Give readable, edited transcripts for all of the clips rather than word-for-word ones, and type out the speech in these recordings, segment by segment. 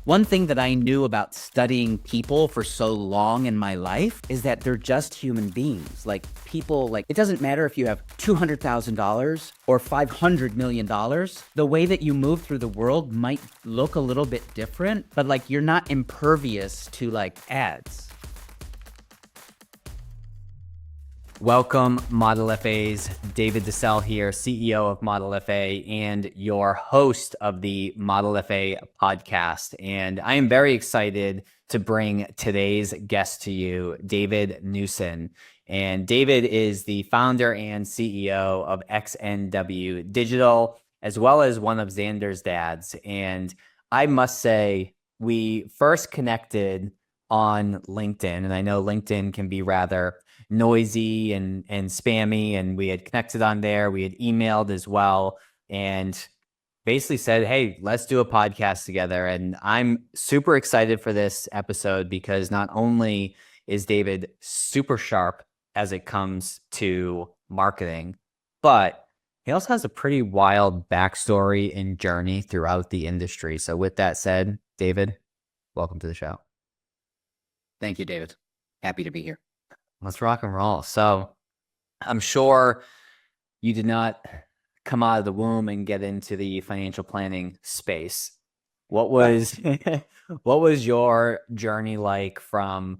One thing that I knew about studying people for so long in my life is that they're just human beings. Like people, like it doesn't matter if you have $200,000 or $500 million. The way that you move through the world might look a little bit different, but like you're not impervious to like ads. Welcome, ModelFA's David DeCelle here, CEO of ModelFA and your host of the ModelFA Podcast. And I am very excited to bring today's guest to you, David Newson. And David is the founder and CEO of XNW Digital, as well as one of Xander's dads. And I must say, we first connected on LinkedIn, and I know LinkedIn can be rather noisy and spammy, and we had connected on there. We had emailed as well and basically said, hey, let's do a podcast together. And I'm super excited for this episode because not only is David super sharp as it comes to marketing, but he also has a pretty wild backstory and journey throughout the industry. So with that said, David, welcome to the show. Thank you, David. Happy to be here. Let's rock and roll. So I'm sure you did not come out of the womb and get into the financial planning space. What was what was your journey like from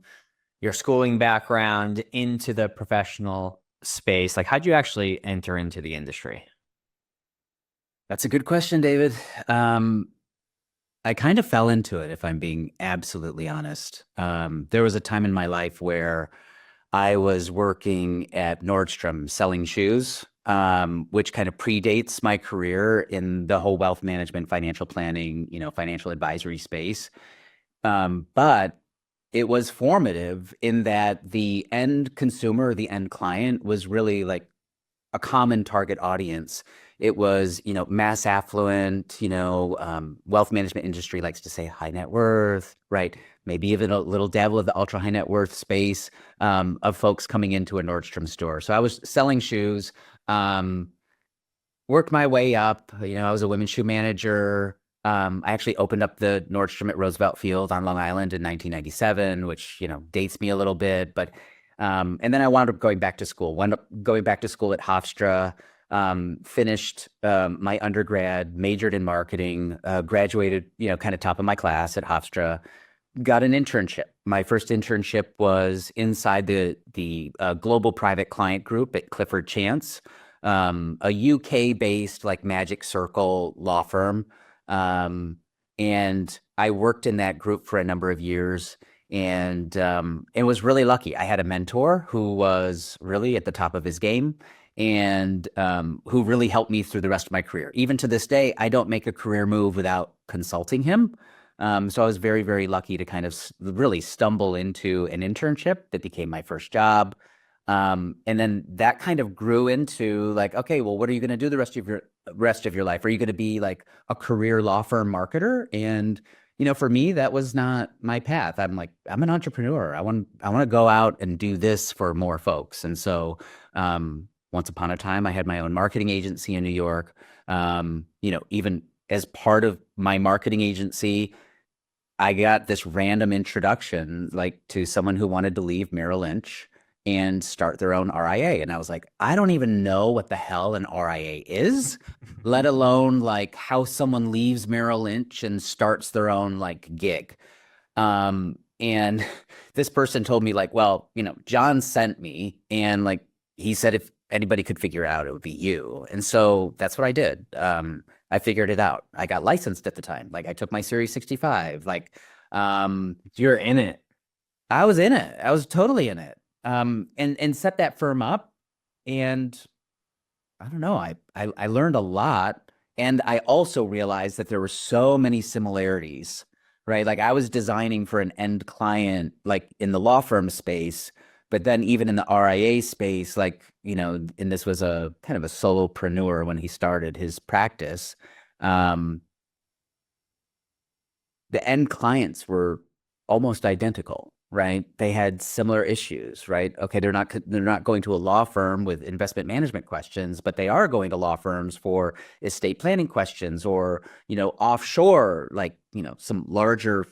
your schooling background into the professional space? Like, how'd you actually enter into the industry? That's a good question, David. I kind of fell into it, if I'm being absolutely honest. There was a time in my life where I was working at Nordstrom selling shoes, which kind of predates my career in the whole wealth management, financial planning, financial advisory space. But it was formative in that the end consumer, the end client was really like a common target audience. It was, mass affluent, wealth management industry likes to say high net worth, right? Maybe even a little dabble of the ultra high net worth space of folks coming into a Nordstrom store. So I was selling shoes, worked my way up. I was a women's shoe manager. I actually opened up the Nordstrom at Roosevelt Field on Long Island in 1997, which, dates me a little bit. But and then I wound up going back to school, at Hofstra. Finished my undergrad, majored in marketing, graduated, kind of top of my class at Hofstra, got an internship. My first internship was inside the global private client group at Clifford Chance, a UK-based like Magic Circle law firm. And I worked in that group for a number of years and was really lucky. I had a mentor who was really at the top of his game and who really helped me through the rest of my career. Even to this day, I don't make a career move without consulting him. So I was very, very lucky to kind of really stumble into an internship that became my first job. And then that kind of grew into like, okay, well, what are you going to do the rest of your life? Are you going to be like a career law firm marketer? And for me, that was not my path. I'm an entrepreneur. I want to go out and do this for more folks. And so once upon a time, I had my own marketing agency in New York. Even as part of my marketing agency, I got this random introduction like to someone who wanted to leave Merrill Lynch and start their own RIA. And I was like, I don't even know what the hell an RIA is, let alone like how someone leaves Merrill Lynch and starts their own like gig. And this person told me like, well, John sent me and like, he said, if anybody could figure it out, it would be you. And so that's what I did. I figured it out. I got licensed at the time. Like I took my Series 65, like, you're in it. I was in it. I was totally in it. And set that firm up. And I don't know, I learned a lot. And I also realized that there were so many similarities, right? Like I was designing for an end client, like in the law firm space, but then even in the RIA space, like, and this was a kind of a solopreneur when he started his practice. The end clients were almost identical. right? They had similar issues, right? Okay, they're not going to a law firm with investment management questions, but they are going to law firms for estate planning questions or, offshore, like, some larger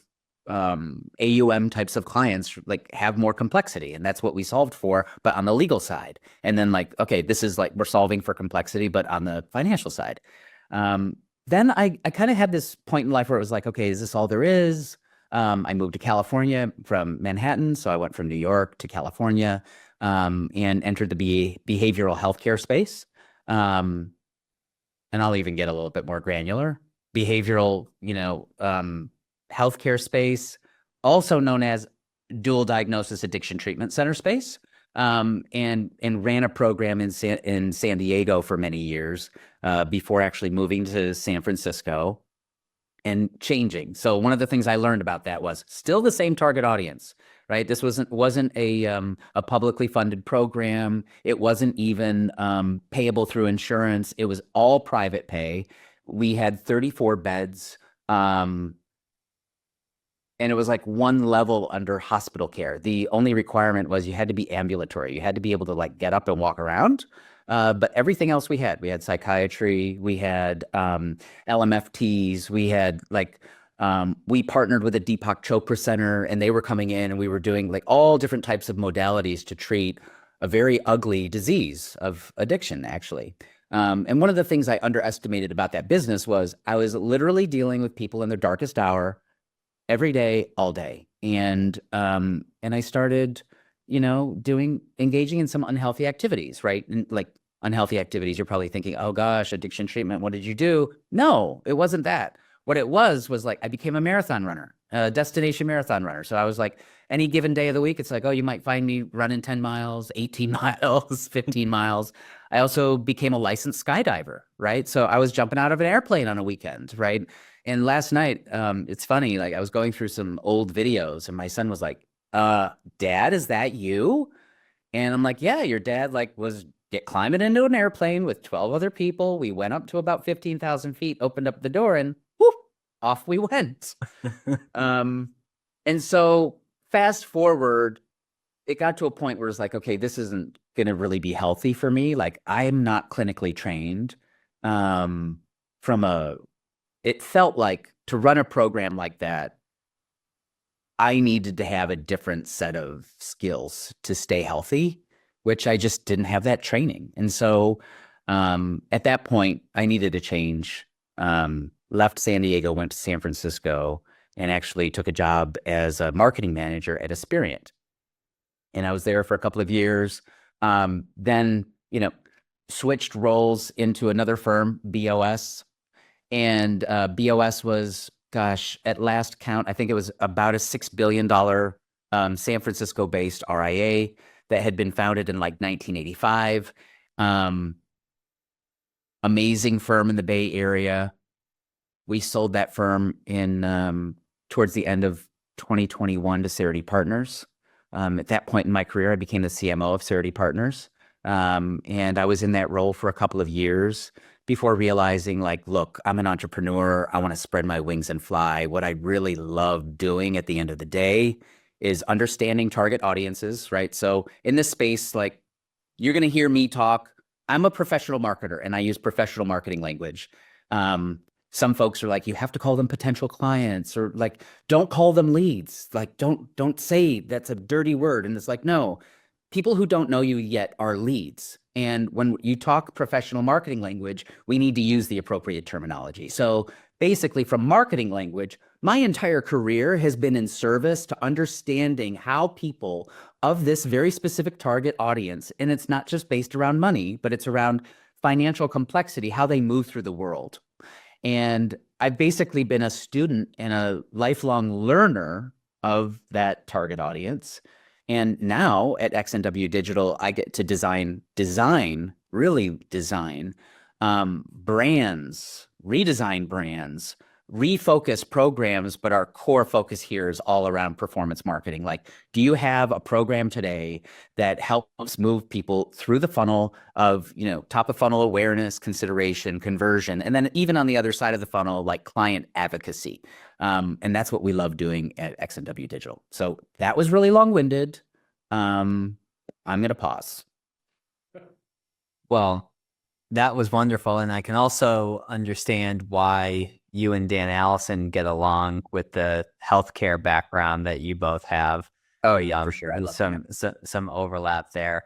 AUM types of clients like have more complexity, and that's what we solved for, but on the legal side. And then like, okay, this is like we're solving for complexity, but on the financial side. Then I kind of had this point in life where it was like, okay, is this all there is? I moved to California from Manhattan, so I went from New York to California, and entered the behavioral healthcare space. And I'll even get a little bit more granular. Behavioral, healthcare space, also known as dual diagnosis addiction treatment center space, and ran a program in San Diego for many years before actually moving to San Francisco and changing. So one of the things I learned about that was still the same target audience, right? This wasn't a publicly funded program. It wasn't even payable through insurance. It was all private pay. We had 34 beds. And it was like one level under hospital care. The only requirement was you had to be ambulatory. You had to be able to like get up and walk around. But everything else we had psychiatry, we had LMFTs, we had like, we partnered with a Deepak Chopra Center, and they were coming in and we were doing like all different types of modalities to treat a very ugly disease of addiction, actually. And one of the things I underestimated about that business was I was literally dealing with people in their darkest hour every day, all day. And I started, engaging in some unhealthy activities, right? And like unhealthy activities, you're probably thinking, oh gosh, addiction treatment, what did you do? No, it wasn't that. What it was like, I became a marathon runner, a destination marathon runner. So I was like, any given day of the week, it's like, oh, you might find me running 10 miles, 18 miles, 15 miles. I also became a licensed skydiver, right? So I was jumping out of an airplane on a weekend, right? And last night, it's funny, like I was going through some old videos and my son was like, Dad, is that you? And I'm like, yeah, your dad was climbing into an airplane with 12 other people. We went up to about 15,000 feet, opened up the door, and whoop, off we went. And so fast forward, it got to a point where it's like, okay, this isn't going to really be healthy for me. Like I'm not clinically trained. It felt like to run a program like that, I needed to have a different set of skills to stay healthy, which I just didn't have that training. And so at that point, I needed a change. Left San Diego, went to San Francisco, and actually took a job as a marketing manager at Aspirant. And I was there for a couple of years. Then, switched roles into another firm, BOS. And BOS was, gosh, at last count, I think it was about a $6 billion San Francisco-based RIA that had been founded in like 1985. Amazing firm in the Bay Area. We sold that firm in towards the end of 2021 to Cerity Partners. At that point in my career, I became the CMO of Cerity Partners. And I was in that role for a couple of years before realizing like, look, I'm an entrepreneur. I want to spread my wings and fly. What I really love doing at the end of the day is understanding target audiences, right? So in this space, like you're going to hear me talk. I'm a professional marketer and I use professional marketing language. Some folks are like, you have to call them potential clients, or like, don't call them leads. Like, don't say that's a dirty word. And it's like, no, people who don't know you yet are leads. And when you talk professional marketing language, we need to use the appropriate terminology. So basically from marketing language, my entire career has been in service to understanding how people of this very specific target audience, and it's not just based around money, but it's around financial complexity, how they move through the world. And I've basically been a student and a lifelong learner of that target audience. And now at XNW Digital, I get to really design brands, redesign brands, refocus programs, but our core focus here is all around performance marketing. Like, do you have a program today that helps move people through the funnel of, top of funnel awareness, consideration, conversion, and then even on the other side of the funnel, like client advocacy? And that's what we love doing at XNW Digital. So that was really long-winded. I'm going to pause. Well, that was wonderful. And I can also understand why you and Dan Allison get along with the healthcare background that you both have. Oh, yeah, for sure. I love some overlap there.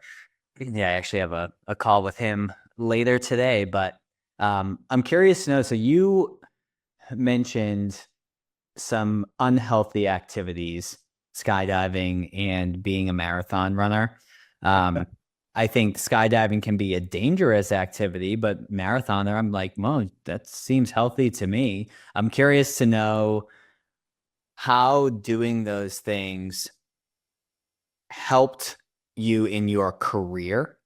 Yeah, I actually have a call with him later today, but I'm curious to know, so you mentioned some unhealthy activities, skydiving and being a marathon runner. I think skydiving can be a dangerous activity, but marathoner, I'm like, well, that seems healthy to me. I'm curious to know how doing those things helped you in your career,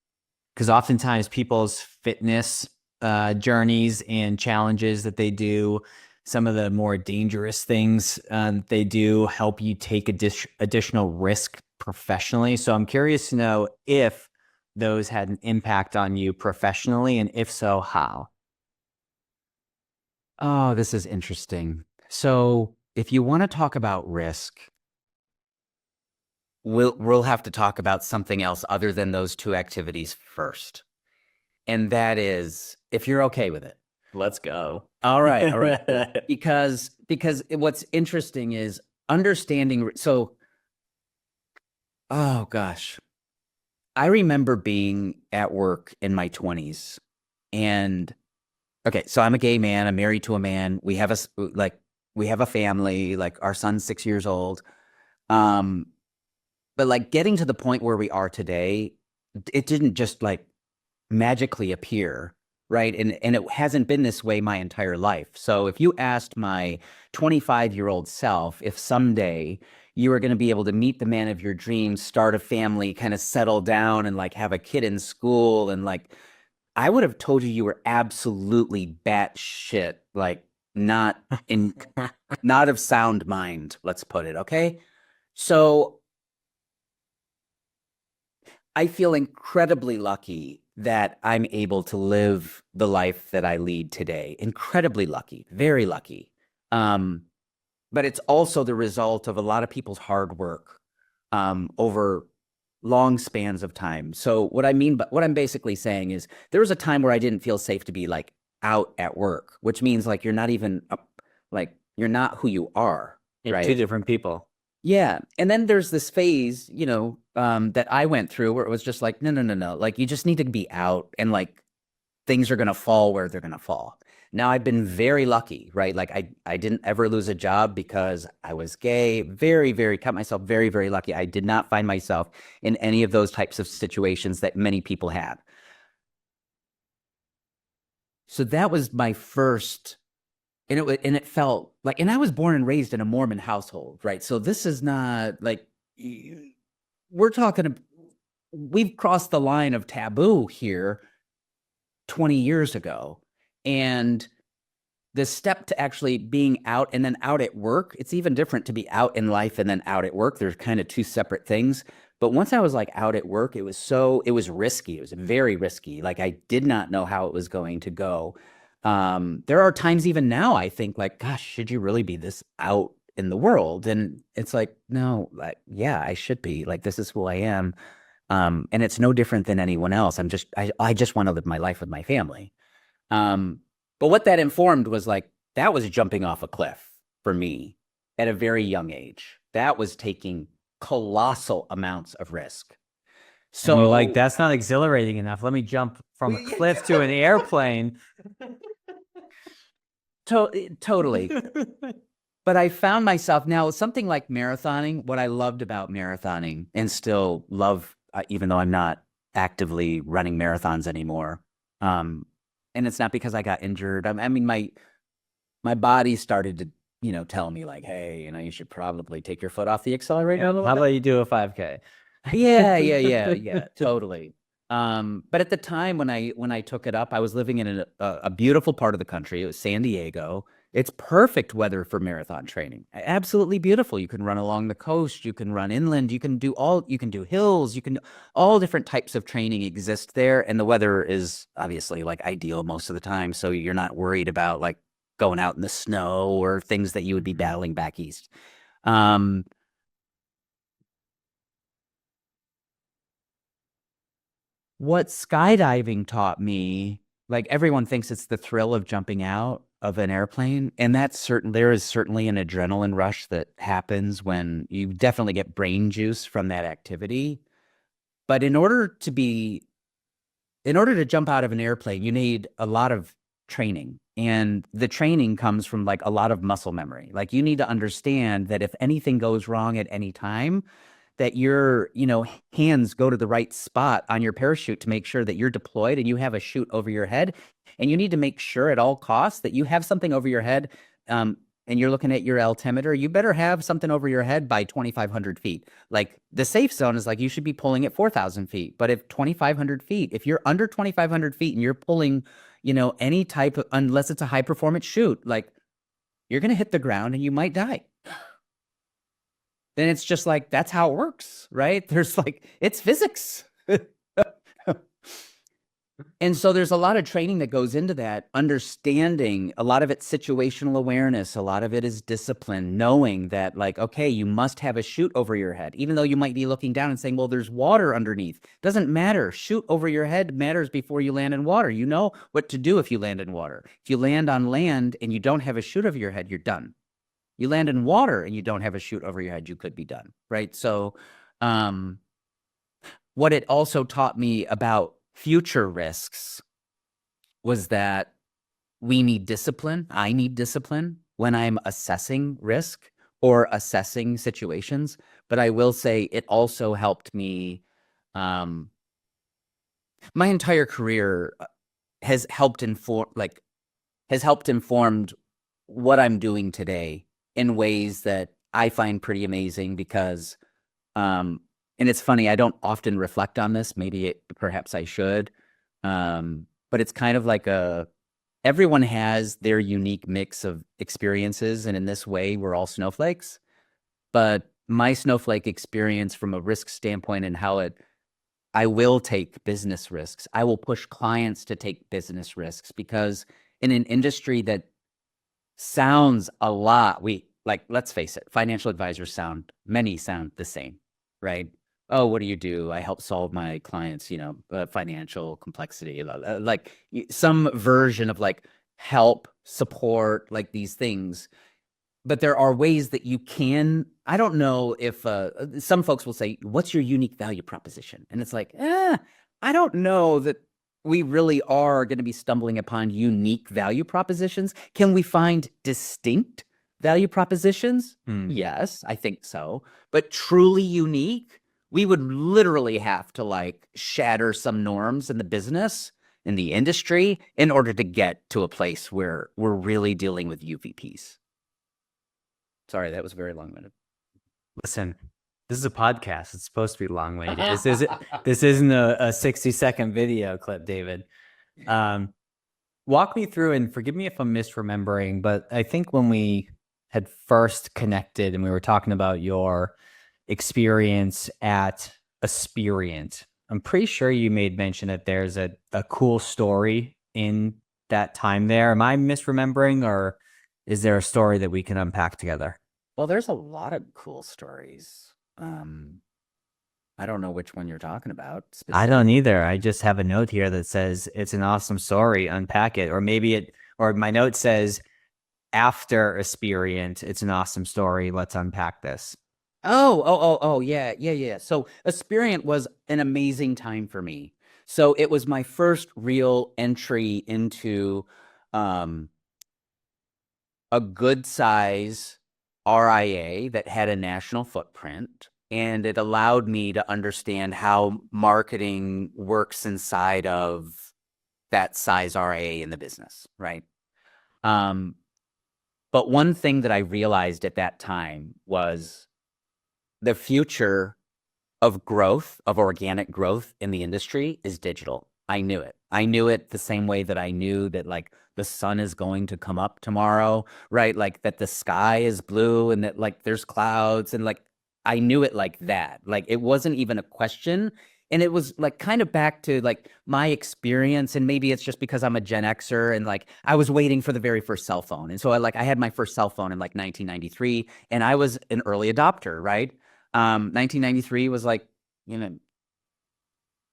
because oftentimes people's fitness journeys and challenges that they do, some of the more dangerous things they do, help you take additional risk professionally. So I'm curious to know if those had an impact on you professionally, and if so, how? Oh, this is interesting. So if you want to talk about risk, we'll have to talk about something else other than those two activities first. And that is, if you're okay with it. Let's go. All right. Because what's interesting is understanding. So, oh gosh, I remember being at work in my 20s, and okay, so I'm a gay man. I'm married to a man. We have a family. Like, our son's 6 years old. But like, getting to the point where we are today, it didn't just like magically appear, right? And it hasn't been this way my entire life. So if you asked my 25-year-old self if someday you were going to be able to meet the man of your dreams, start a family, kind of settle down and like have a kid in school, and like, I would have told you were absolutely batshit, like not of sound mind, let's put it, okay? So I feel incredibly lucky that I'm able to live the life that I lead today. Incredibly lucky, very lucky. But it's also the result of a lot of people's hard work over long spans of time. So what I'm basically saying is, there was a time where I didn't feel safe to be like out at work, which means like you're not even you're not who you are. You're right? Two different people. Yeah. And then there's this phase, that I went through where it was just like, no. Like, you just need to be out, and like, things are going to fall where they're going to fall. Now, I've been very lucky, right? Like, I didn't ever lose a job because I was gay. Cut myself very, very lucky. I did not find myself in any of those types of situations that many people had. So that was my first, and it felt like, and I was born and raised in a Mormon household, right? So this is not like, we've crossed the line of taboo here 20 years ago. And the step to actually being out and then out at work, it's even different to be out in life and then out at work. There's kind of two separate things. But once I was like out at work, it was risky. It was very risky. Like, I did not know how it was going to go. There are times even now I think like, gosh, should you really be this out in the world? And it's like, no, like, yeah, I should be. Like, this is who I am. And it's no different than anyone else. I just want to live my life with my family. But what that informed was like, that was jumping off a cliff for me at a very young age. That was taking colossal amounts of risk. So like, that's not exhilarating enough. Let me jump from a cliff to an airplane. Totally. But I found myself now, something like marathoning, what I loved about marathoning, and still love, even though I'm not actively running marathons anymore. And it's not because I got injured. I mean, my body started to, tell me like, hey, you should probably take your foot off the accelerator. How about you do a 5K? Yeah, totally. But at the time when I took it up, I was living in a beautiful part of the country. It was San Diego. It's perfect weather for marathon training. Absolutely beautiful. You can run along the coast, you can run inland, you can do hills, all different types of training exist there. And the weather is obviously like ideal most of the time. So you're not worried about like going out in the snow or things that you would be battling back east. What skydiving taught me, like everyone thinks it's the thrill of jumping out of an airplane, and there is certainly an adrenaline rush that happens when you definitely get brain juice from that activity. But in order to jump out of an airplane, you need a lot of training. And the training comes from like a lot of muscle memory. Like you need to understand that if anything goes wrong at any time, that your, hands go to the right spot on your parachute to make sure that you're deployed and you have a chute over your head. And you need to make sure at all costs that you have something over your head. And you're looking at your altimeter, you better have something over your head by 2,500 feet. Like the safe zone is like, you should be pulling at 4,000 feet. But if 2,500 feet, if you're under 2,500 feet and you're pulling, any type of, unless it's a high performance chute, like you're going to hit the ground and you might die. Then it's just like, that's how it works, right? There's like, it's physics. And so there's a lot of training that goes into that, understanding a lot of it's situational awareness. A lot of it is discipline, knowing that like, okay, you must have a chute over your head, even though you might be looking down and saying, well, there's water underneath. Doesn't matter. Chute over your head matters before you land in water. You know what to do if you land in water. If you land on land and you don't have a chute over your head, you're done. You land in water and you don't have a chute over your head, you could be done, right? So what it also taught me about future risks was that we need discipline. I need discipline when I'm assessing risk or assessing situations. But I will say it also helped me. My entire career has helped informed what I'm doing today in ways that I find pretty amazing because, and it's funny, I don't often reflect on this. Perhaps I should, but it's kind of like everyone has their unique mix of experiences. And in this way, we're all snowflakes. But my snowflake experience from a risk standpoint and I will take business risks. I will push clients to take business risks because in an industry that sounds a lot, let's face it, financial advisors many sound the same, right? Oh, what do you do? I help solve my clients, financial complexity, like some version of like help, support, like these things. But there are ways that you can, I don't know if some folks will say, what's your unique value proposition? And it's like, I don't know that we really are going to be stumbling upon unique value propositions. Can we find distinct value propositions? Yes, I think so. But truly unique, we would literally have to like shatter some norms in the business, in the industry, in order to get to a place where we're really dealing with UVPs. Sorry, that was very long-winded. Listen, this is a podcast. It's supposed to be long-winded. This isn't a 60-second video clip, David. Walk me through, and forgive me if I'm misremembering, but I think when we had first connected and we were talking about your experience at Aspirient, I'm pretty sure you made mention that there's a cool story in that time there. Am I misremembering, or is there a story that we can unpack together? Well, there's a lot of cool stories. I don't know which one you're talking about. I don't either. I just have a note here that says it's an awesome story. Unpack it. Or my note says after Aspirient, it's an awesome story. Let's unpack this. Oh, yeah. So Aspirient was an amazing time for me. So it was my first real entry into a good size RIA that had a national footprint, and it allowed me to understand how marketing works inside of that size RIA in the business, right? But one thing that I realized at that time was the future of growth, of organic growth in the industry is digital. I knew it. I knew it the same way that I knew that like the sun is going to come up tomorrow, right? Like that the sky is blue and that like there's clouds and like I knew it like that. Like it wasn't even a question. And it was like kind of back to like my experience. And maybe it's just because I'm a Gen Xer and like I was waiting for the very first cell phone. And so I had my first cell phone in like 1993 and I was an early adopter, right? 1993 was like, you know,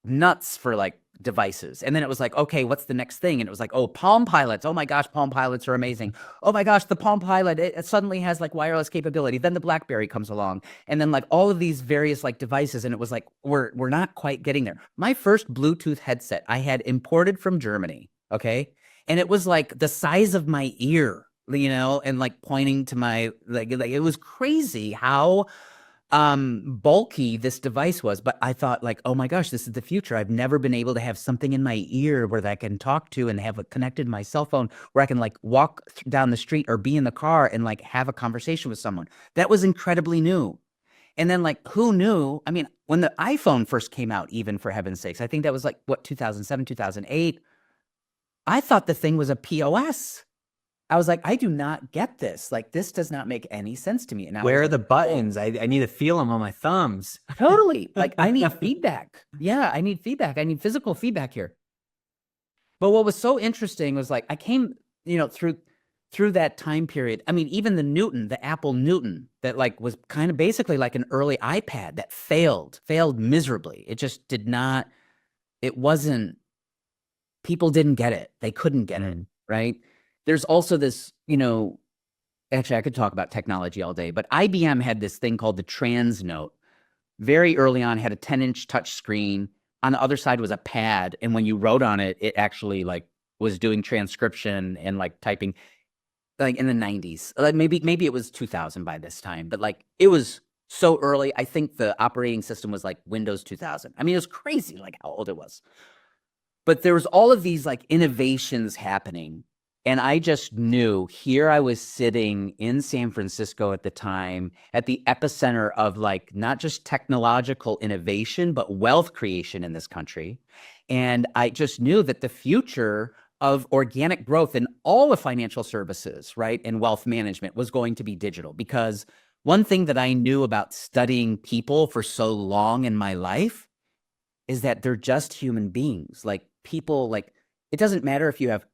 nuts for like devices. And then it was like, okay, what's the next thing? And it was like, oh, Palm Pilots. Oh my gosh, Palm Pilots are amazing. Oh my gosh, the Palm Pilot, it suddenly has like wireless capability. Then the BlackBerry comes along. And then like all of these various like devices. And it was like, we're not quite getting there. My first Bluetooth headset I had imported from Germany. Okay. And it was like the size of my ear, you know, and like pointing to my, like it was crazy how bulky this device was, but I thought like, oh my gosh, this is the future. I've never been able to have something in my ear where I can talk to and have it connected to my cell phone where I can like walk down the street or be in the car and like have a conversation with someone. That was incredibly new. And then like, who knew? I mean, when the iPhone first came out, even for heaven's sakes, I think that was like what, 2007, 2008. I thought the thing was a POS. I was like, I do not get this. Like, this does not make any sense to me. And Where are the buttons? I need to feel them on my thumbs. Totally. Like, I need feedback. Yeah, I need feedback. I need physical feedback here. But what was so interesting was like, I came, you know, through that time period. I mean, even the Apple Newton that like was kind of basically like an early iPad that failed miserably. It just did not, it wasn't, people didn't get it. They couldn't get it, right? There's also this, you know, actually I could talk about technology all day, but IBM had this thing called the Transnote. Very early on, had a 10-inch touch screen. On the other side was a pad. And when you wrote on it, it actually like was doing transcription and like typing like in the 90s. Like maybe it was 2000 by this time, but like it was so early. I think the operating system was like Windows 2000. I mean, it was crazy like how old it was. But there was all of these like innovations happening. And I just knew here I was sitting in San Francisco at the time at the epicenter of like not just technological innovation, but wealth creation in this country. And I just knew that the future of organic growth in all of financial services, right, and wealth management was going to be digital. Because one thing that I knew about studying people for so long in my life is that they're just human beings. Like people, like it doesn't matter if you have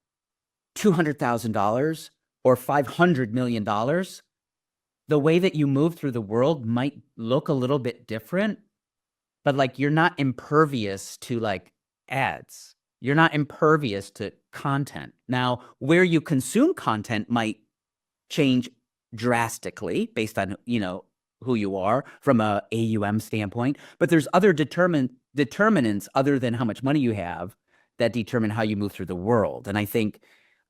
$200,000 or $500 million, the way that you move through the world might look a little bit different, but like you're not impervious to like ads. You're not impervious to content. Now, where you consume content might change drastically based on, you know, who you are from a AUM standpoint, but there's other determinants other than how much money you have that determine how you move through the world. And I think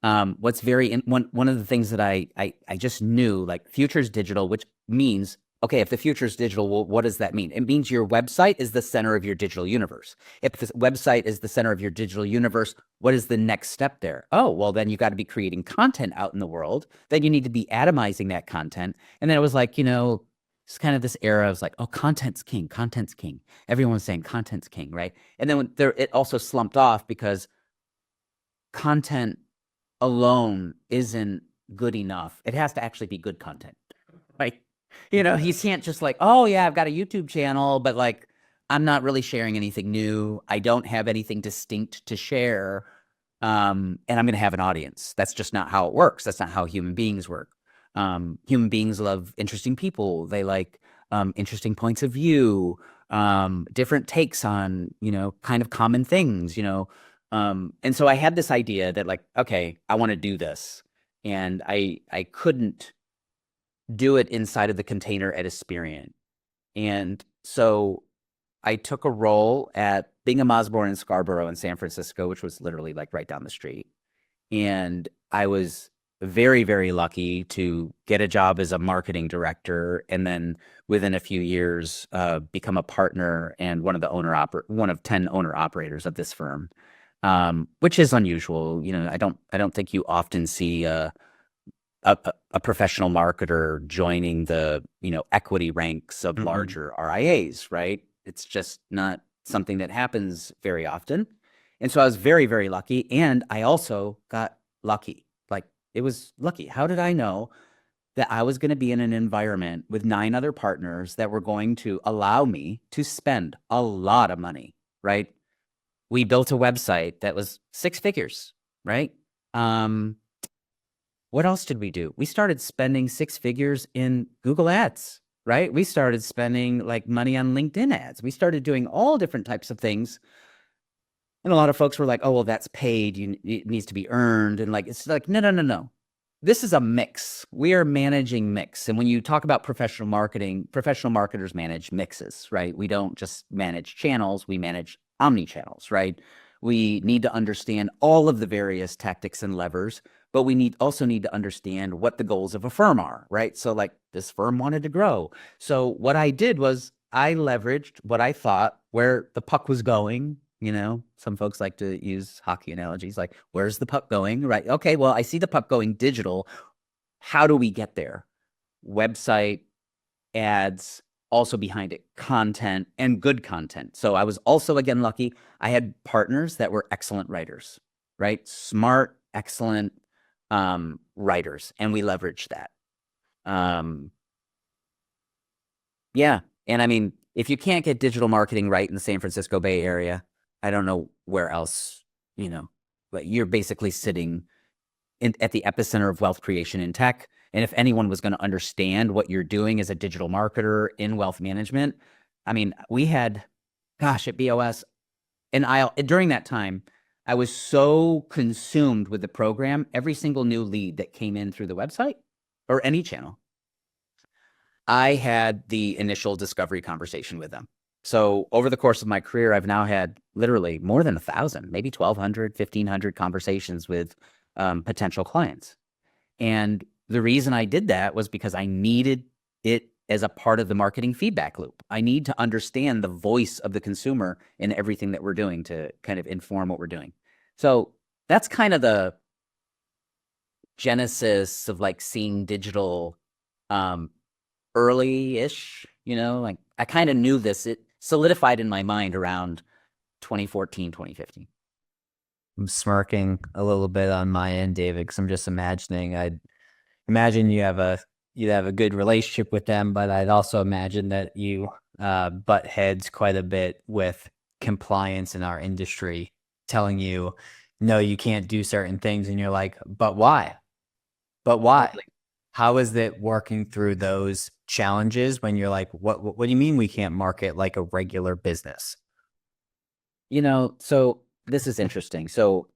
what's one of the things that I just knew, like future's digital, which means, okay, if the future's digital, well, what does that mean? It means your website is the center of your digital universe. If the website is the center of your digital universe, what is the next step there? Oh, well, then you got to be creating content out in the world. Then you need to be atomizing that content. And then it was like, you know, it's kind of this era of like, oh, content's king, content's king. Everyone's saying content's king, right? And then it also slumped off because content alone isn't good enough. It has to actually be good content. Like, you know, he can't just like, oh yeah, I've got a YouTube channel, but like, I'm not really sharing anything new. I don't have anything distinct to share. And I'm going to have an audience. That's just not how it works. That's not how human beings work. Human beings love interesting people. They like interesting points of view, different takes on, you know, kind of common things, you know. And so I had this idea that like, okay, I want to do this. And I couldn't do it inside of the container at Experian. And so I took a role at Bingham Osborne in Scarborough in San Francisco, which was literally like right down the street. And I was very, very lucky to get a job as a marketing director. And then within a few years, become a partner and one of 10 owner operators of this firm. Which is unusual. You know, I don't think you often see a professional marketer joining the, you know, equity ranks of larger RIAs, right? It's just not something that happens very often. And so I was very, very lucky. And I also got lucky. Like, it was lucky. How did I know that I was going to be in an environment with 9 other partners that were going to allow me to spend a lot of money, right? We built a website that was 6 figures, right? What else did we do? We started spending 6 figures in Google Ads, right? We started spending like money on LinkedIn ads. We started doing all different types of things. And a lot of folks were like, oh, well, that's paid. It needs to be earned. And like, it's like, no, no, no, no. This is a mix. We are managing mix. And when you talk about professional marketing, professional marketers manage mixes, right? We don't just manage channels, we manage omni-channels, right? We need to understand all of the various tactics and levers, but we also need to understand what the goals of a firm are, right? So like, this firm wanted to grow. So what I did was I leveraged what I thought where the puck was going. You know, some folks like to use hockey analogies, like, where's the puck going? Right. Okay, well, I see the puck going digital. How do we get there? Website, ads, also behind it, content, and good content. So I was also, again, lucky. I had partners that were excellent writers, right? Smart, excellent writers. And we leveraged that. Yeah. And I mean, if you can't get digital marketing right in the San Francisco Bay Area, I don't know where else, you know, but you're basically sitting at the epicenter of wealth creation in tech. And if anyone was going to understand what you're doing as a digital marketer in wealth management, I mean, we had, gosh, at BOS, and during that time, I was so consumed with the program, every single new lead that came in through the website or any channel, I had the initial discovery conversation with them. So over the course of my career, I've now had literally more than 1,000, maybe 1,200, 1,500 conversations with potential clients. And the reason I did that was because I needed it as a part of the marketing feedback loop. I need to understand the voice of the consumer in everything that we're doing to kind of inform what we're doing. So that's kind of the genesis of like seeing digital early-ish, you know, like I kind of knew this. It solidified in my mind around 2014, 2015. I'm smirking a little bit on my end, David, because I'm just imagining. I'd imagine you'd have a good relationship with them, but I'd also imagine that you butt heads quite a bit with compliance in our industry, telling you, no, you can't do certain things, and you're like, but why? But why? Exactly. How is it working through those challenges when you're like, what do you mean we can't market like a regular business? You know, so this is interesting. So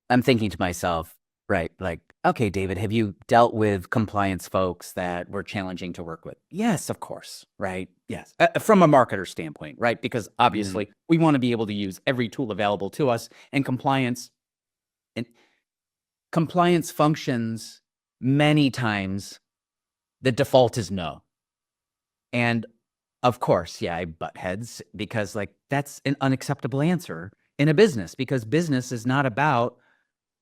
I'm thinking to myself, right, like, okay, David, have you dealt with compliance folks that were challenging to work with? Yes, of course, right? Yes. From a marketer standpoint, right? Because obviously we want to be able to use every tool available to us, and compliance functions many times, the default is no. And of course, yeah, I butt heads because like that's an unacceptable answer in a business, because business is not about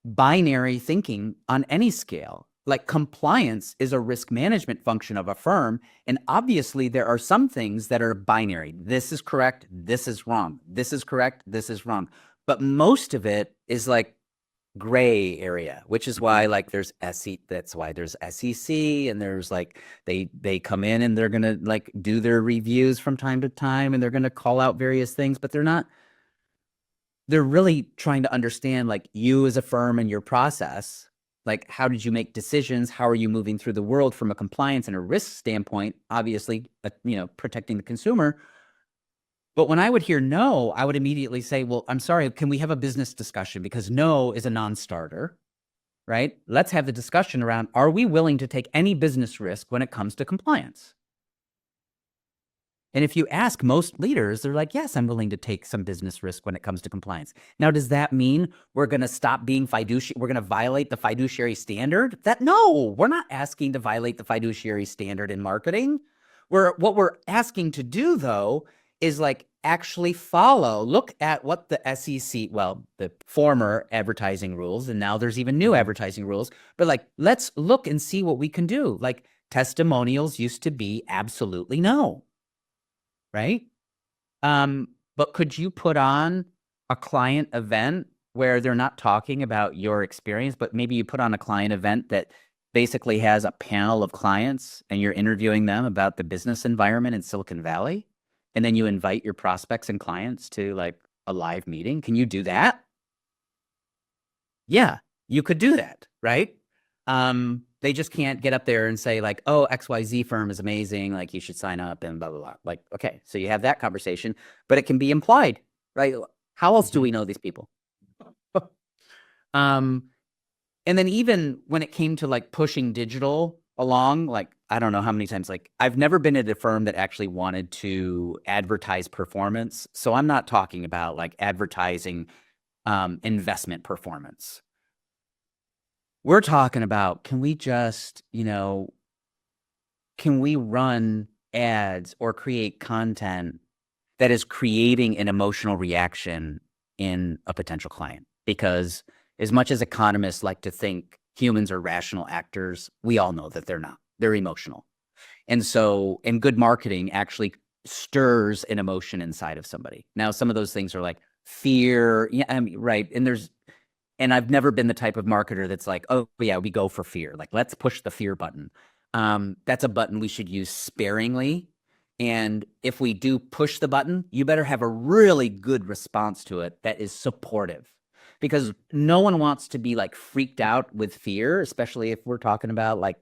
binary thinking on any scale. Like, compliance is a risk management function of a firm. And obviously there are some things that are binary. This is correct. This is wrong. This is correct. This is wrong. But most of it is like gray area, which is why like there's that's why there's SEC, and there's like they come in and they're gonna like do their reviews from time to time, and they're gonna call out various things, but they're really trying to understand like you as a firm and your process. Like, how did you make decisions? How are you moving through the world from a compliance and a risk standpoint? Obviously, you know, protecting the consumer. But when I would hear no, I would immediately say, well, I'm sorry, can we have a business discussion? Because no is a non-starter, right? Let's have the discussion around, are we willing to take any business risk when it comes to compliance? And if you ask most leaders, they're like, yes, I'm willing to take some business risk when it comes to compliance. Now, does that mean we're going to stop being fiduciary? We're going to violate the fiduciary standard? No, we're not asking to violate the fiduciary standard in marketing. What we're asking to do, though, is like actually look at what the SEC, well, the former advertising rules, and now there's even new advertising rules, but like, let's look and see what we can do. Like, testimonials used to be absolutely no, right? but could you put on a client event where they're not talking about your experience, but maybe you put on a client event that basically has a panel of clients and you're interviewing them about the business environment in Silicon Valley? And then you invite your prospects and clients to like a live meeting. Can you do that? Yeah, you could do that, right? They just can't get up there and say like, oh, XYZ firm is amazing. Like you should sign up and blah, blah, blah. Like, okay, so you have that conversation, but it can be implied, right? How else do we know these people? And then even when it came to like pushing digital along, like, I don't know how many times, like I've never been at a firm that actually wanted to advertise performance. So I'm not talking about like advertising investment performance. We're talking about, can we just, can we run ads or create content that is creating an emotional reaction in a potential client? Because as much as economists like to think humans are rational actors, we all know that they're not. They're emotional. And so, and good marketing actually stirs an emotion inside of somebody. Now, some of those things are like fear, yeah, I mean, right. And I've never been the type of marketer that's like, oh yeah, we go for fear. Like, let's push the fear button. That's a button we should use sparingly. And if we do push the button, you better have a really good response to it that is supportive, because no one wants to be like freaked out with fear, especially if we're talking about like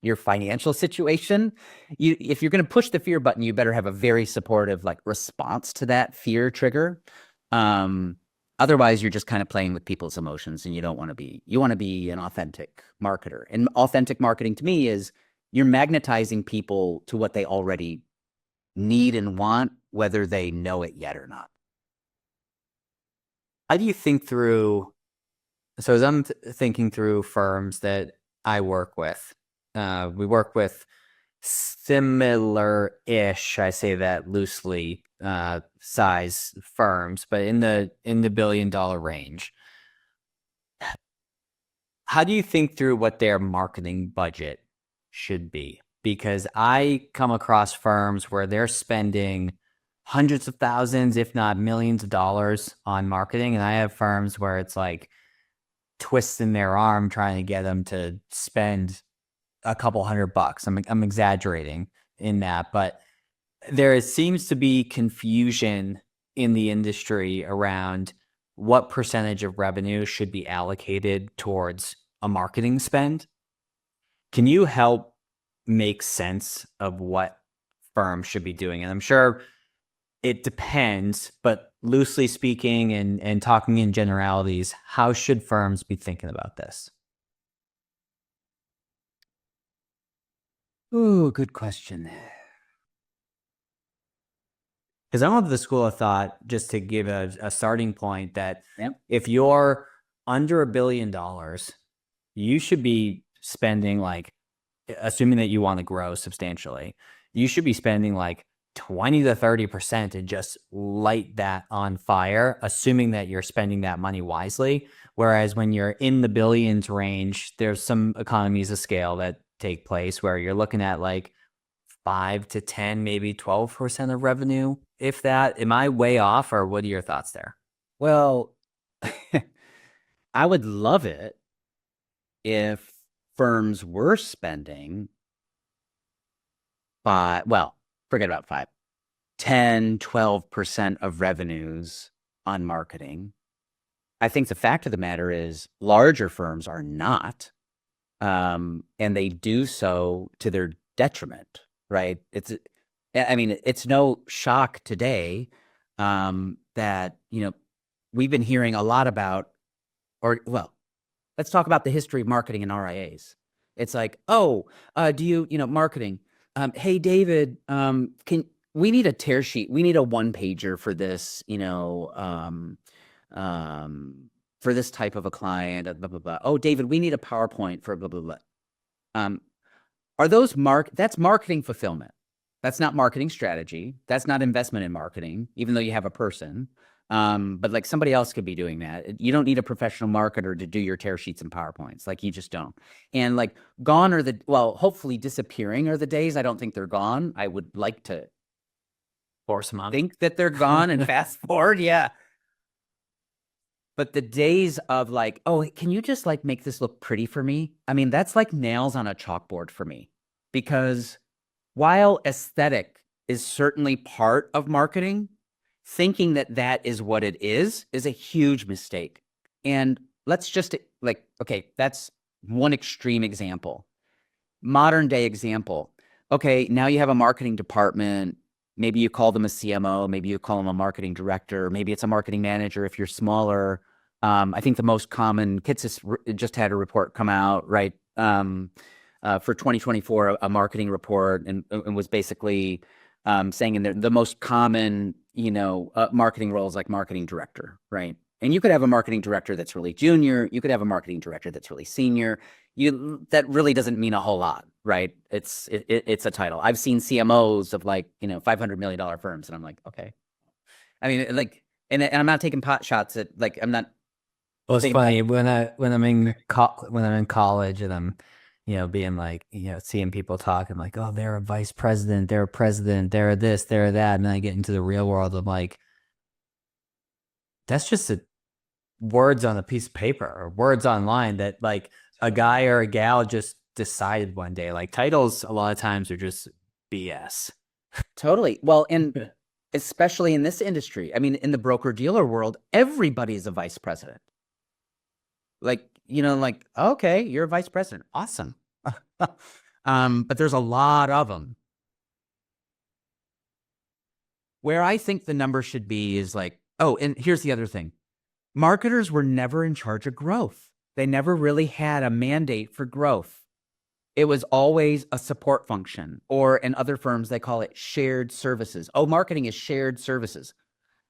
your financial situation. If you're going to push the fear button, you better have a very supportive like response to that fear trigger. Otherwise, you're just kind of playing with people's emotions, and you don't want to be. You want to be an authentic marketer. And authentic marketing to me is you're magnetizing people to what they already need and want, whether they know it yet or not. How do you think through? So as I'm thinking through firms that I work with, we work with similar-ish, I say that loosely, size firms, but in the $1 billion range. How do you think through what their marketing budget should be? Because I come across firms where they're spending hundreds of thousands, if not millions of dollars on marketing. And I have firms where it's like twisting their arm trying to get them to spend a couple $100. I'm exaggerating in that, but there seems to be confusion in the industry around what percentage of revenue should be allocated towards a marketing spend. Can you help make sense of what firms should be doing? And I'm sure it depends, but loosely speaking and talking in generalities, how should firms be thinking about this? Ooh, good question. Because I'm of the school of thought, just to give a starting point, that Yep. if you're under $1 billion, you should be spending like, assuming that you want to grow substantially, you should be spending like 20 to 30% and just light that on fire, assuming that you're spending that money wisely. Whereas when you're in the billions range, there's some economies of scale that take place where you're looking at like 5 to 10, maybe 12% of revenue, if that. Am I way off, or what are your thoughts there? Well, I would love it if firms were spending forget about 5, 10, 12% of revenues on marketing. I think the fact of the matter is larger firms are not, and they do so to their detriment, right? It's no shock today that, we've been hearing a lot about, let's talk about the history of marketing and RIAs. It's like, marketing. Hey, David, we need a tear sheet. We need a one pager for this, for this type of a client, blah, blah, blah. Oh, David, we need a PowerPoint for blah, blah, blah. That's marketing fulfillment. That's not marketing strategy. That's not investment in marketing, even though you have a person. But like somebody else could be doing that. You don't need a professional marketer to do your tear sheets and PowerPoints. Like you just don't. And like gone are hopefully disappearing are the days. I don't think they're gone. I would like to Force them on. think that they're gone and fast forward. Yeah. But the days of like, oh, can you just like make this look pretty for me? I mean, that's like nails on a chalkboard for me, because while aesthetic is certainly part of marketing, thinking that that is what it is a huge mistake. And let's just like, okay, that's one extreme example. Modern day example. Okay, now you have a marketing department. Maybe you call them a CMO. Maybe you call them a marketing director. Maybe it's a marketing manager if you're smaller. I think the most common, Kitsis just had a report come out, right, for 2024, a marketing report, and was basically saying in there the most common, marketing roles like marketing director, right? And you could have a marketing director that's really junior. You could have a marketing director that's really senior. That really doesn't mean a whole lot, right? It's a title. I've seen CMOs of like, $500 million firms, and I'm like, okay. I mean, like, and I'm not taking pot shots at, like, I'm not. Well, it's funny when I'm in college and I'm, being like, seeing people talk, I'm like, oh, they're a vice president, they're a president, they're this, they're that, and then I get into the real world. I'm like, that's just words on a piece of paper or words online that like a guy or a gal just decided one day. Like titles, a lot of times are just BS. Totally. Well, and especially in this industry, I mean, in the broker dealer world, everybody is a vice president. Like, like, okay, you're a vice president. Awesome. But there's a lot of them. Where I think the number should be is like, oh, and here's the other thing. Marketers were never in charge of growth. They never really had a mandate for growth. It was always a support function, or in other firms, they call it shared services. Oh, marketing is shared services.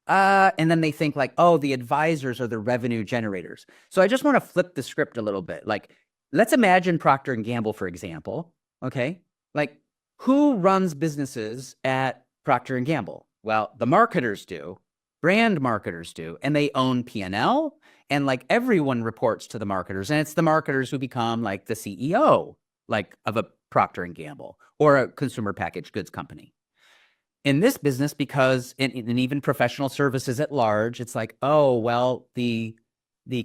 And then they think like, oh, the advisors are the revenue generators. So I just want to flip the script a little bit. Like, let's imagine Procter & Gamble, for example. Okay. Like, who runs businesses at Procter & Gamble? Well, the marketers do, brand marketers do, and they own P&L, and like everyone reports to the marketers, and it's the marketers who become like the CEO, like of a Procter & Gamble or a consumer packaged goods company. In this business, because and even professional services at large, it's like, oh, well, the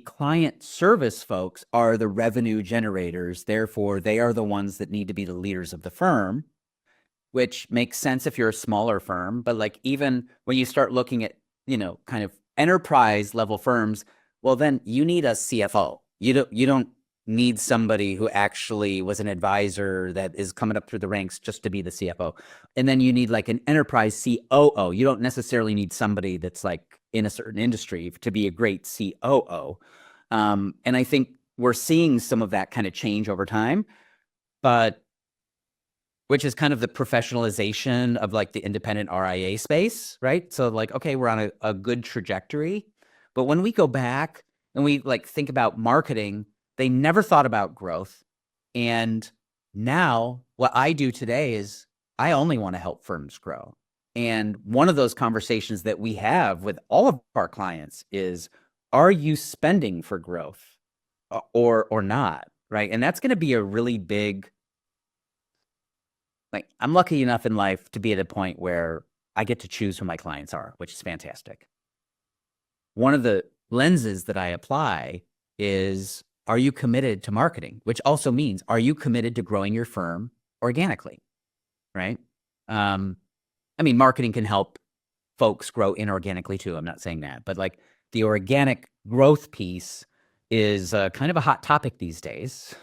client service folks are the revenue generators. Therefore, they are the ones that need to be the leaders of the firm, which makes sense if you're a smaller firm. But like even when you start looking at, kind of enterprise level firms, well, then you need a CFO. You don't need somebody who actually was an advisor that is coming up through the ranks just to be the CFO. And then you need like an enterprise COO. You don't necessarily need somebody that's like in a certain industry to be a great COO. And I think we're seeing some of that kind of change over time, but which is kind of the professionalization of like the independent RIA space, right? So like, okay, we're on a good trajectory. But when we go back and we like think about marketing, they never thought about growth. And now what I do today is I only want to help firms grow. And one of those conversations that we have with all of our clients is, are you spending for growth or not? Right. And that's going to be a really big, like, I'm lucky enough in life to be at a point where I get to choose who my clients are, which is fantastic. One of the lenses that I apply is, are you committed to marketing? Which also means, are you committed to growing your firm organically, right? I mean, marketing can help folks grow inorganically too. I'm not saying that, but like the organic growth piece is kind of a hot topic these days.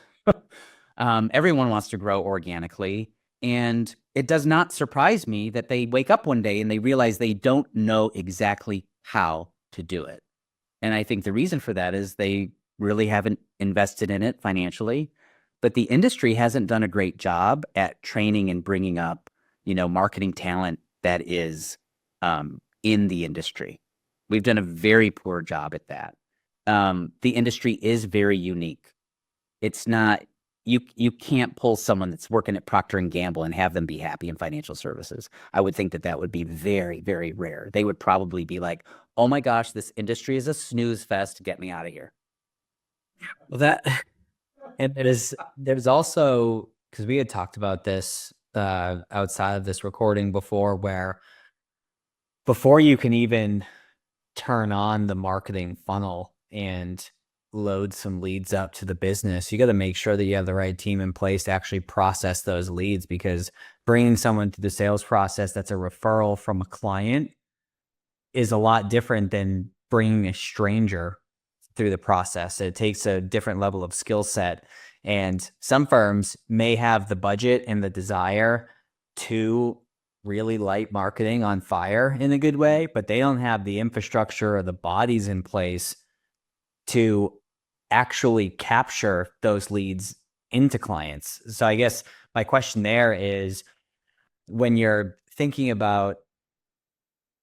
Everyone wants to grow organically. And it does not surprise me that they wake up one day and they realize they don't know exactly how to do it. And I think the reason for that is they really haven't invested in it financially, but the industry hasn't done a great job at training and bringing up, marketing talent that is in the industry. We've done a very poor job at that. The industry is very unique. It's not, you can't pull someone that's working at Procter & Gamble and have them be happy in financial services. I would think that would be very, very rare. They would probably be like, oh my gosh, this industry is a snooze fest. Get me out of here. Well, and there's also, because we had talked about this outside of this recording before, where before you can even turn on the marketing funnel and load some leads up to the business, you got to make sure that you have the right team in place to actually process those leads, because bringing someone through the sales process that's a referral from a client is a lot different than bringing a stranger through the process. It takes a different level of skill set. And some firms may have the budget and the desire to really light marketing on fire in a good way, but they don't have the infrastructure or the bodies in place to actually capture those leads into clients. So I guess my question there is, when you're thinking about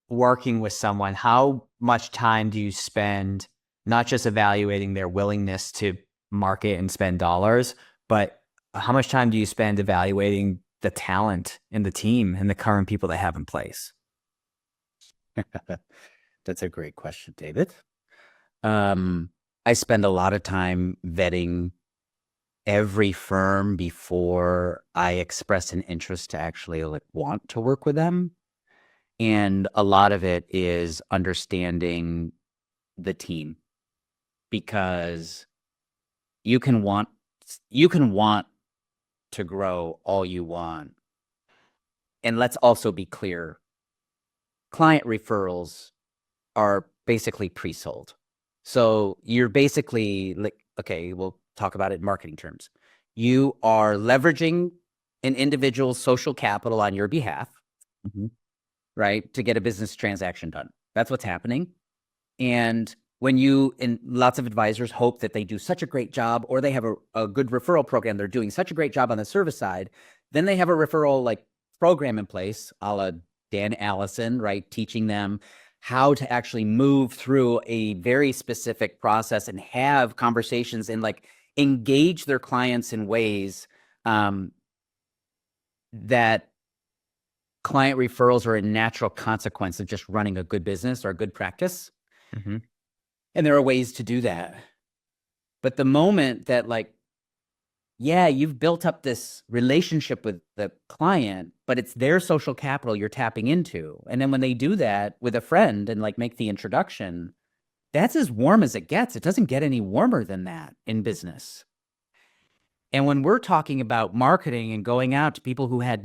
working with someone, how much time do you spend not just evaluating their willingness to market and spend dollars, but how much time do you spend evaluating the talent and the team and the current people they have in place? That's a great question, David. I spend a lot of time vetting every firm before I express an interest to actually want to work with them. And a lot of it is understanding the team, because you can want to grow all you want. And let's also be clear, client referrals are basically pre-sold. So you're basically like, okay, we'll talk about it in marketing terms. You are leveraging an individual's social capital on your behalf, right, to get a business transaction done. That's what's happening. And lots of advisors hope that they do such a great job, or they have a good referral program. They're doing such a great job on the service side. Then they have a referral program in place, a la Dan Allison, right, teaching them how to actually move through a very specific process and have conversations and engage their clients in ways that client referrals are a natural consequence of just running a good business or a good practice. And there are ways to do that. But the moment that you've built up this relationship with the client, but it's their social capital you're tapping into. And then when they do that with a friend and make the introduction, that's as warm as it gets. It doesn't get any warmer than that in business. And when we're talking about marketing and going out to people who had,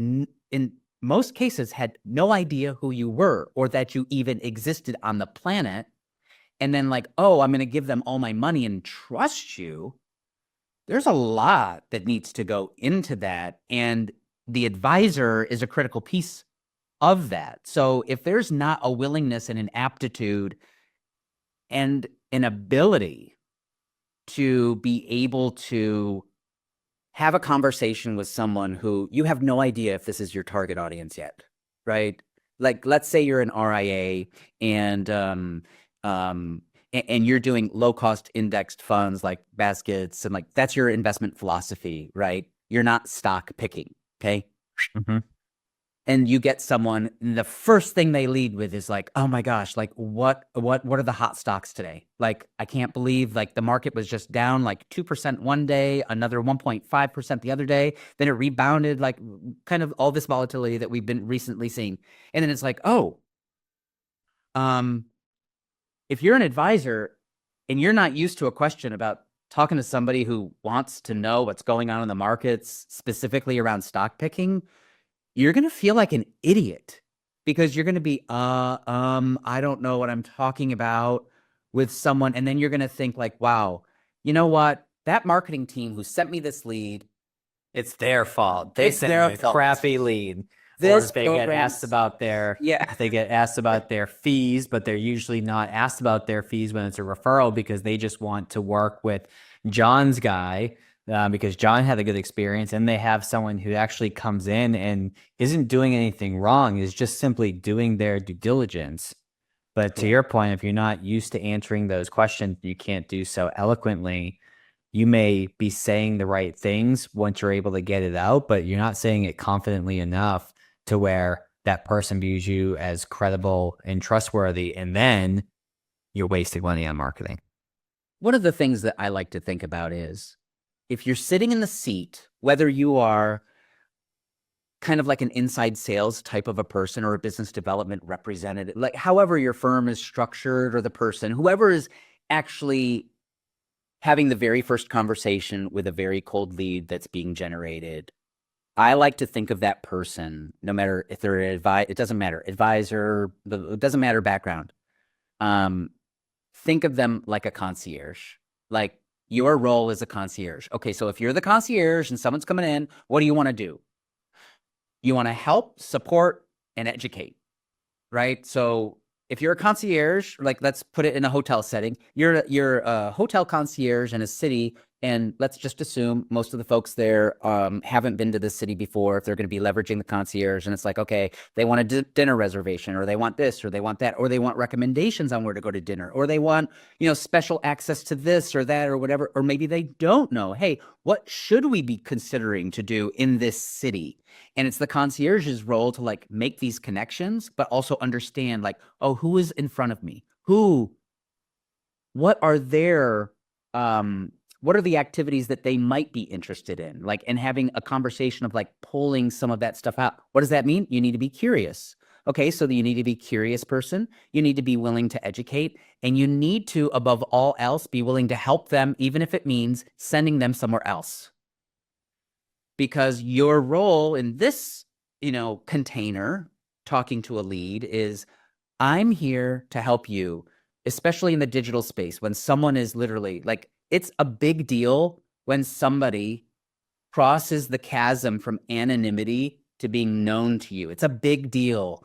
in most cases, had no idea who you were or that you even existed on the planet, and then oh, I'm going to give them all my money and trust you, there's a lot that needs to go into that. And the advisor is a critical piece of that. So if there's not a willingness and an aptitude and an ability to be able to have a conversation with someone who you have no idea if this is your target audience yet, right? Let's say you're an RIA and you're doing low-cost indexed funds like baskets, and that's your investment philosophy, right? You're not stock picking, okay? And you get someone, and the first thing they lead with is oh my gosh, what are the hot stocks today? I can't believe the market was just down 2% one day, another 1.5% the other day. Then it rebounded, kind of all this volatility that we've been recently seeing. And then it's if you're an advisor and you're not used to a question about talking to somebody who wants to know what's going on in the markets, specifically around stock picking, you're going to feel like an idiot, because you're going to be, I don't know what I'm talking about with someone. And then you're going to think wow, you know what? That marketing team who sent me this lead, it's their fault. They It's sent their me a fault. crappy lead. this Or they get asked about they get asked about their fees, but they're usually not asked about their fees when it's a referral, because they just want to work with John's guy, because John had a good experience, and they have someone who actually comes in and isn't doing anything wrong, is just simply doing their due diligence. But to your point, if you're not used to answering those questions, you can't do so eloquently. You may be saying the right things once you're able to get it out, but you're not saying it confidently enough to where that person views you as credible and trustworthy, and then you're wasting money on marketing. One of the things that I like to think about is, if you're sitting in the seat, whether you are kind of like an inside sales type of a person or a business development representative, like however your firm is structured, or the person, whoever is actually having the very first conversation with a very cold lead that's being generated. I like to think of that person, no matter if they're it doesn't matter, advisor, it doesn't matter background. Think of them like a concierge, like your role is a concierge. Okay, so if you're the concierge and someone's coming in, what do you want to do? You want to help, support, and educate, right? So if you're a concierge, like let's put it in a hotel setting, you're a hotel concierge in a city, and let's just assume most of the folks there haven't been to the city before, if they're going to be leveraging the concierge. And it's like, okay, they want a dinner reservation, or they want this, or they want that, or they want recommendations on where to go to dinner, or they want, special access to this or that or whatever. Or maybe they don't know, hey, what should we be considering to do in this city? And it's the concierge's role to like make these connections, but also understand like, oh, who is in front of me? What are their, what are the activities that they might be interested in? Like, and having a conversation of like pulling some of that stuff out. What does that mean? You need to be curious. Okay, so you need to be a curious person. You need to be willing to educate, and you need to, above all else, be willing to help them, even if it means sending them somewhere else. Because your role in this, container, talking to a lead, is I'm here to help you, especially in the digital space, when someone is literally like, it's a big deal when somebody crosses the chasm from anonymity to being known to you. It's a big deal.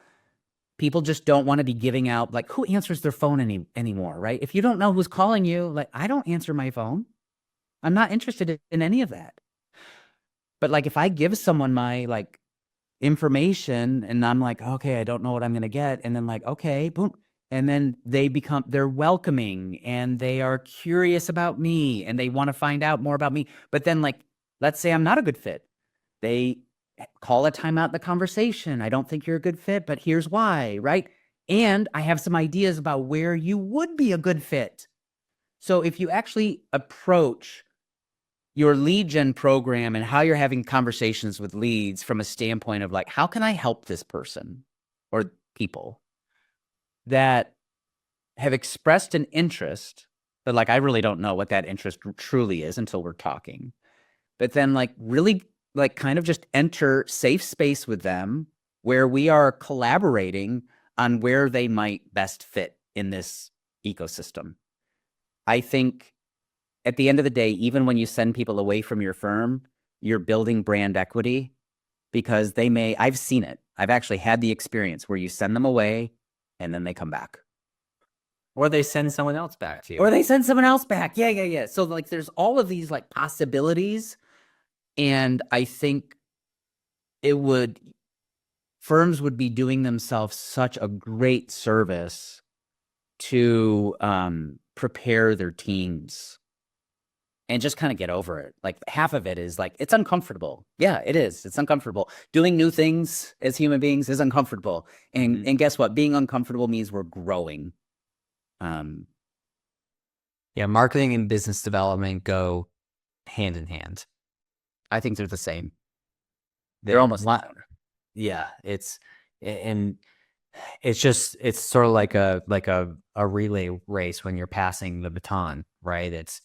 People just don't want to be giving out, like, who answers their phone anymore, right? If you don't know who's calling you, like, I don't answer my phone. I'm not interested in any of that. But like, if I give someone my like information and I'm like, okay, I don't know what I'm going to get. And then like, okay, boom. And then they're welcoming, and they are curious about me, and they want to find out more about me. But then like, let's say I'm not a good fit. They call a timeout in the conversation. I don't think you're a good fit, but here's why, right? And I have some ideas about where you would be a good fit. So if you actually approach your lead gen program and how you're having conversations with leads from a standpoint of like, how can I help this person or people that have expressed an interest, but like, I really don't know what that interest truly is until we're talking. But then like, really like kind of just enter safe space with them where we are collaborating on where they might best fit in this ecosystem. I think at the end of the day, even when you send people away from your firm, you're building brand equity, because I've seen it. I've actually had the experience where you send them away and then they come back. Or they send someone else back to you. Yeah. So like, there's all of these like possibilities. And I think firms would be doing themselves such a great service to prepare their teams and just kind of get over it. Like, half of it is like, it's uncomfortable. Yeah, it is. It's uncomfortable. Doing new things as human beings is uncomfortable. And guess what? Being uncomfortable means we're growing. Yeah, marketing and business development go hand in hand. I think they're the same. They're almost similar. Yeah, it's sort of like a relay race when you're passing the baton, right? It's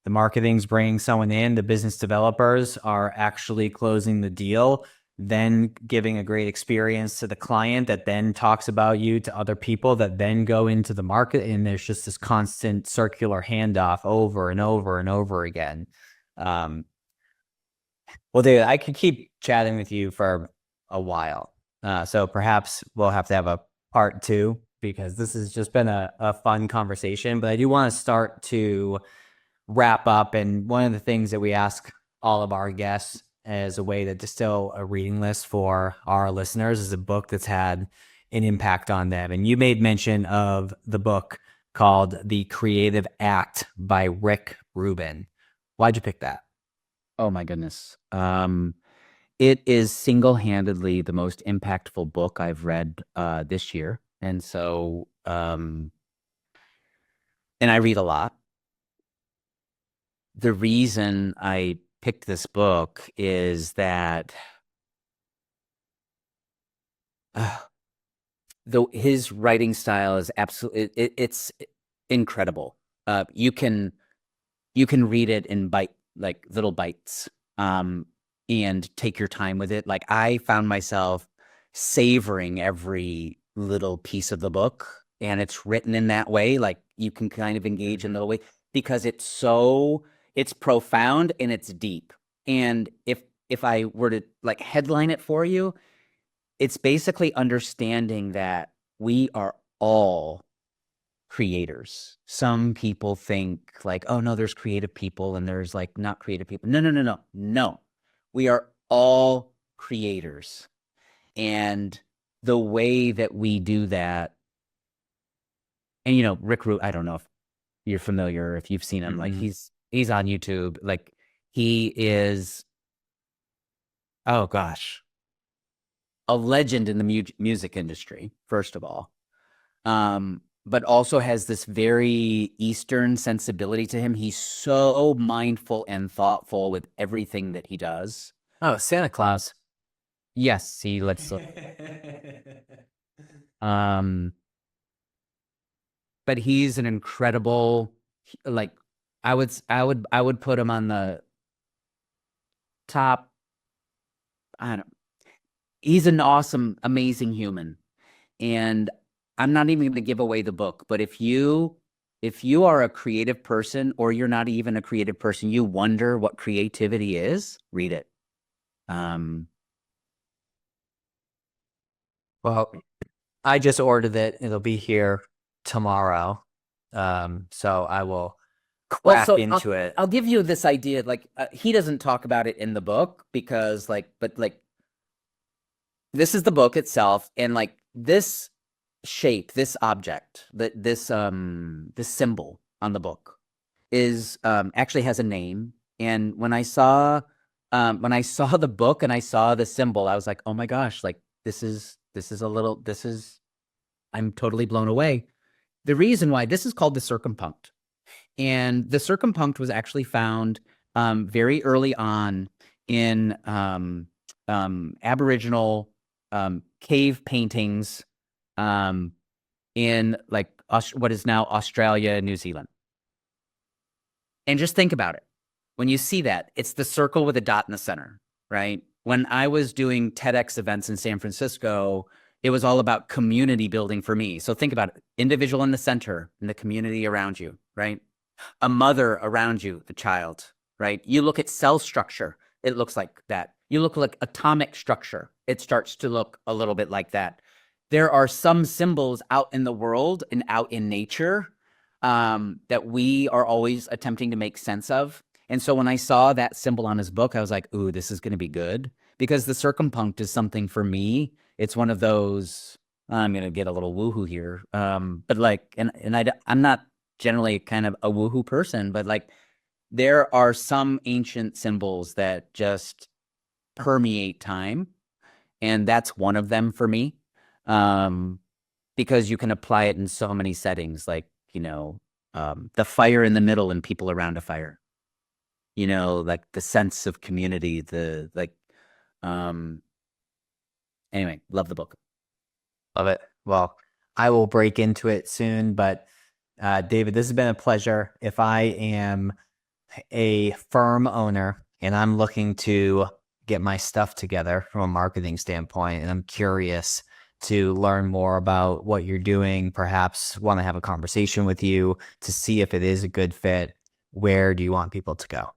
the marketing's bringing someone in, the business developers are actually closing the deal, then giving a great experience to the client that then talks about you to other people that then go into the market. And there's just this constant circular handoff over and over and over again. Well, David, I could keep chatting with you for a while. So perhaps we'll have to have a part 2, because this has just been a fun conversation. But I do want to start to wrap up. And one of the things that we ask all of our guests as a way to distill a reading list for our listeners is a book that's had an impact on them. And you made mention of the book called The Creative Act by Rick Rubin. Why'd you pick that? Oh my goodness. It is single-handedly the most impactful book I've read this year. And so, and I read a lot. The reason I picked this book is that his writing style is absolutely it's incredible. You can read it in little bites, and take your time with it. Like, I found myself savoring every little piece of the book, and it's written in that way. Like, you can kind of engage in the way because it's profound and it's deep. And if I were to like headline it for you, it's basically understanding that we are all creators. Some people think like, oh no, there's creative people and there's like not creative people. No. We are all creators. And the way that we do that, and Rick Rubin, I don't know if you're familiar, if you've seen him, like he's on YouTube. Like, he is, oh gosh, a legend in the music industry, first of all. But also has this very Eastern sensibility to him. He's so mindful and thoughtful with everything that he does. Oh, Santa Claus. Yes, he lets. But he's an incredible, like, I would put him on the top. I don't know. He's an awesome, amazing human. And I'm not even going to give away the book, but if you are a creative person, or you're not even a creative person, you wonder what creativity is, read it. Well, I just ordered it. It'll be here tomorrow. So I will crack into it. I'll give you this idea. Like, he doesn't talk about it in the book because this is the book itself, and like this shape, this object, this symbol on the book is actually has a name. And when I saw the book and I saw the symbol, I was like, oh my gosh, like I'm totally blown away. The reason why this is called the circumpunct, and the circumpunct was actually found very early on in Aboriginal cave paintings in like what is now Australia, New Zealand. And just think about it. When you see that, it's the circle with a dot in the center, right? When I was doing TEDx events in San Francisco, it was all about community building for me. So think about it. Individual in the center and the community around you, right? A mother around you, the child, right? You look at cell structure, it looks like that. You look like atomic structure, it starts to look a little bit like that. There are some symbols out in the world and out in nature that we are always attempting to make sense of. And so when I saw that symbol on his book, I was like, ooh, this is going to be good. Because the circumpunct is something for me. It's one of those, I'm going to get a little woohoo here. But like, I'm not generally kind of a woohoo person, but like, there are some ancient symbols that just permeate time. And that's one of them for me. Because you can apply it in so many settings, like, the fire in the middle and people around a fire, like the sense of community, anyway, love the book. Love it. Well, I will break into it soon, but David, this has been a pleasure. If I am a firm owner and I'm looking to get my stuff together from a marketing standpoint, and I'm curious to learn more about what you're doing, perhaps want to have a conversation with you to see if it is a good fit, where do you want people to go?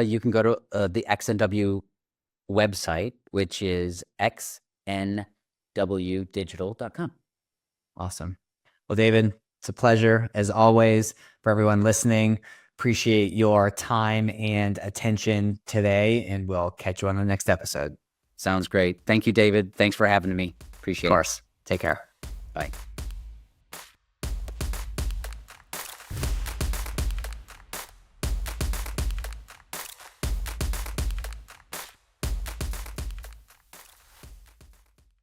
You can go to the XNW website, which is xnwdigital.com. Awesome. Well, David, it's a pleasure as always. For everyone listening, appreciate your time and attention today, and we'll catch you on the next episode. Sounds great. Thank you, David. Thanks for having me. Appreciate it. Of course. Take care. Bye.